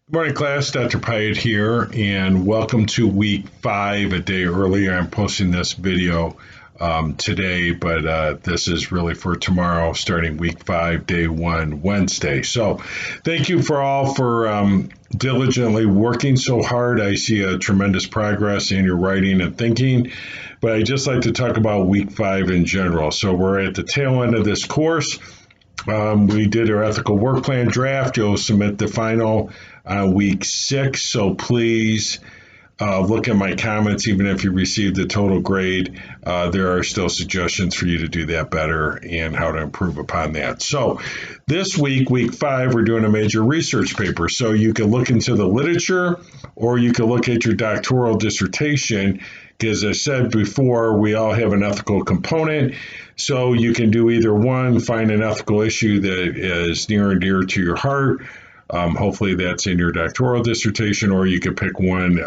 Good morning, class. Dr. Pyatt here, and welcome to week 5 a day early. I'm posting this video today, but this is really for tomorrow, starting week 5, day 1, Wednesday. So thank you for all for diligently working so hard. I see a tremendous progress in your writing and thinking, but I just like to talk about week 5 in general. So we're at the tail end of this course. We did our ethical work plan draft. You'll submit the final week 6. So please look at my comments. Even if you received the total grade, there are still suggestions for you to do that better and how to improve upon that. So this week, week 5, we're doing a major research paper. So you can look into the literature or you can look at your doctoral dissertation. Because as I said before, we all have an ethical component. So you can do either one, find an ethical issue that is near and dear to your heart. Hopefully that's in your doctoral dissertation, or you could pick one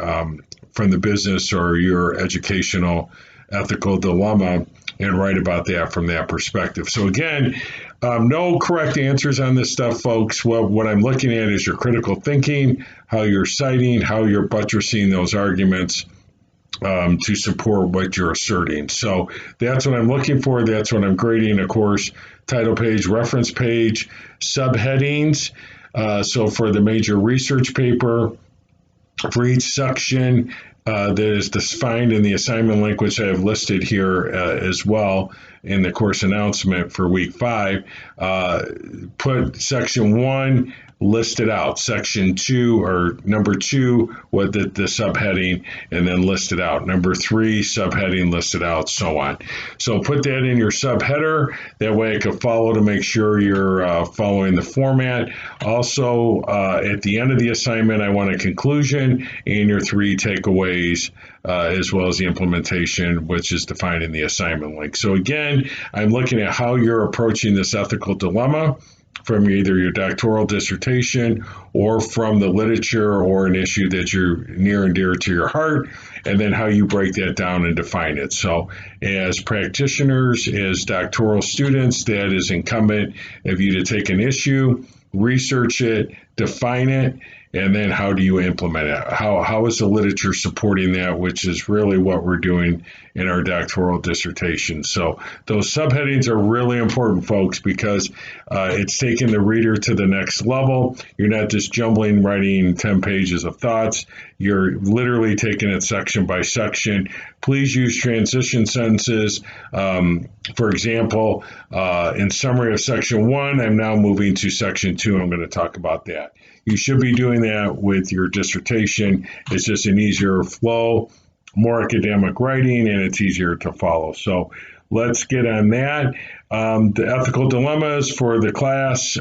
from the business or your educational ethical dilemma and write about that from that perspective. So again, no correct answers on this stuff, folks. Well, what I'm looking at is your critical thinking, how you're citing, how you're buttressing those arguments to support what you're asserting. So that's what I'm looking for. That's what I'm grading. Of course, title page, reference page, subheadings. So for the major research paper, for each section that is defined in the assignment link, which I have listed here as well in the course announcement for week 5, put section 1 listed out, section 2 or number 2 with the subheading, and then listed out, number 3 subheading listed out, so on. So put that in your subheader. That way I can follow to make sure you're following the format. Also, at the end of the assignment, I want a conclusion and your 3 takeaways, as well as the implementation, which is defined in the assignment link. So again, I'm looking at how you're approaching this ethical dilemma from either your doctoral dissertation or from the literature or an issue that you're near and dear to your heart, and then how you break that down and define it. So as practitioners, as doctoral students, that is incumbent of you to take an issue, research it, define it, and then how do you implement it? How is the literature supporting that, which is really what we're doing in our doctoral dissertation. So those subheadings are really important, folks, because it's taking the reader to the next level. You're not just jumbling, writing 10 pages of thoughts. You're literally taking it section by section. Please use transition sentences. For example, in summary of section 1, I'm now moving to section 2. I'm going to talk about that. You should be doing that with your dissertation. It's just an easier flow, more academic writing, and it's easier to follow. So let's get on that. The ethical dilemmas for the class.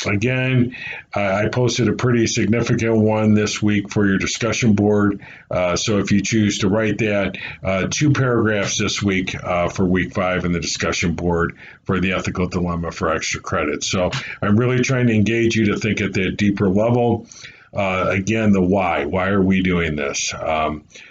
Again, I posted a pretty significant one this week for your discussion board. So if you choose to write that, 2 paragraphs this week for week 5 in the discussion board for the ethical dilemma for extra credit. So I'm really trying to engage you to think at that deeper level. Again, the why. Why are we doing this?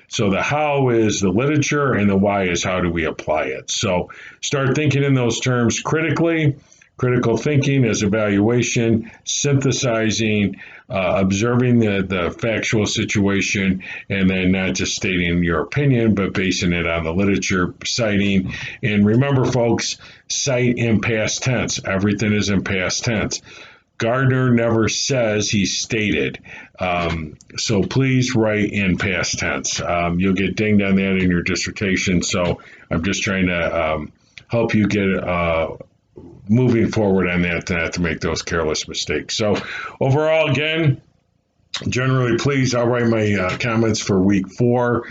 So the how is the literature, and the why is how do we apply it. So start thinking in those terms critically. Critical thinking is evaluation, synthesizing, observing the factual situation, and then not just stating your opinion, but basing it on the literature, citing. And remember, folks, cite in past tense. Everything is in past tense. Gardner never says he stated. So please write in past tense. You'll get dinged on that in your dissertation. So I'm just trying to help you get moving forward on that, not to make those careless mistakes. So overall, again, generally pleased. I'll write my comments for week 4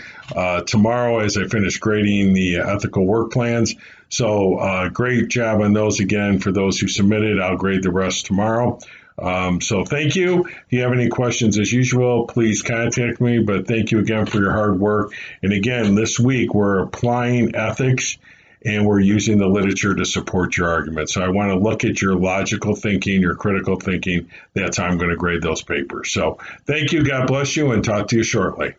tomorrow as I finish grading the ethical work plans. So great job on those again. For those who submitted, I'll grade the rest tomorrow. So thank you. If you have any questions, as usual, please contact me. But thank you again for your hard work. And again, this week we're applying ethics and we're using the literature to support your argument. So I want to look at your logical thinking, your critical thinking. That's how I'm going to grade those papers. So thank you. God bless you, and talk to you shortly.